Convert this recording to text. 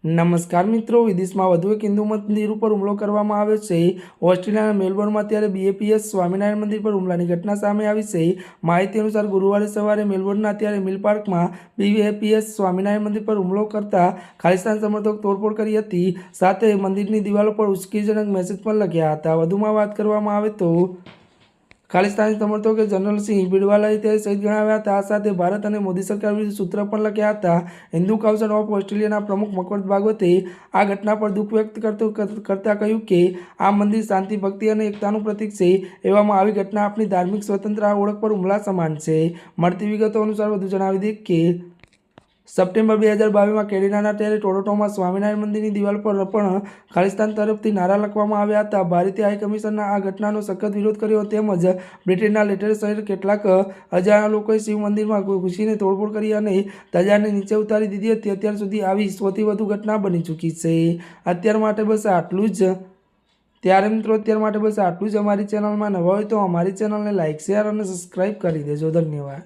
નમસ્કાર મિત્રો, વિદેશમાં વધુ એક હિન્દુ મંદિર ઉપર હુમલો કરવામાં આવ્યો છે। ઓસ્ટ્રેલિયાના મેલબોર્નમાં ત્યારે બીએપીએસ સ્વામિનારાયણ મંદિર પર હુમલાની ઘટના સામે આવી છે। માહિતી અનુસાર ગુરુવારે સવારે મેલબોર્નના ત્યારે મિલ પાર્કમાં બીએપીએસ સ્વામિનારાયણ મંદિર પર હુમલો કરતા ખાલિસ્તાન સમર્થકો તોડફોડ કરી હતી, સાથે મંદિરની દિવાલો પર ઉશ્કેરણીજનક મેસેજ પણ લખ્યા હતા। વધુમાં વાત કરવામાં આવે તો ખાલિસ્તાની સમર્થકોએ જનરલ સિંહ ભીડવાલાને ત્યારે શહીદ ગણાવ્યા હતા। આ સાથે ભારત અને મોદી સરકાર વિરુદ્ધ સૂત્ર પણ લખ્યા હતા। હિન્દુ કાઉન્સિલ ઓફ ઓસ્ટ્રેલિયાના પ્રમુખ મકરંદ ભાગવતે આ ઘટના પર દુઃખ વ્યક્ત કરતા કહ્યું કે આ મંદિર શાંતિ, ભક્તિ અને એકતાનું પ્રતીક છે। એવામાં આવી ઘટના આપણી ધાર્મિક સ્વતંત્રતા ઓળખ પર હુમલા સમાન છે। મળતી વિગતો અનુસાર વધુ જણાવી દઈએ કે સપ્ટેમ્બર 2022માં કેનેડાના ત્યારે ટોરોન્ટોમાં સ્વામિનારાયણ મંદિરની દિવાલ પર પણ ખાલિસ્તાન તરફથી નારા લખવામાં આવ્યા હતા। ભારતીય હાઈકમિશનરે આ ઘટનાનો સખત વિરોધ કર્યો તેમજ બ્રિટનના લેટર શહેર કેટલાક અજાણ્યા લોકોએ શિવ મંદિરમાં ઘૂસીને તોડફોડ કરી અને ધજાને નીચે ઉતારી દીધી હતી। અત્યાર સુધી આવી સૌથી વધુ ઘટના બની ચૂકી છે। અત્યાર માટે બસ આટલું જ। ત્યારે મિત્રો અત્યાર માટે બસ આટલું જ। અમારી ચેનલમાં નવા હોય તો અમારી ચેનલને લાઇક, શેર અને સબસ્ક્રાઈબ કરી દેજો। ધન્યવાદ।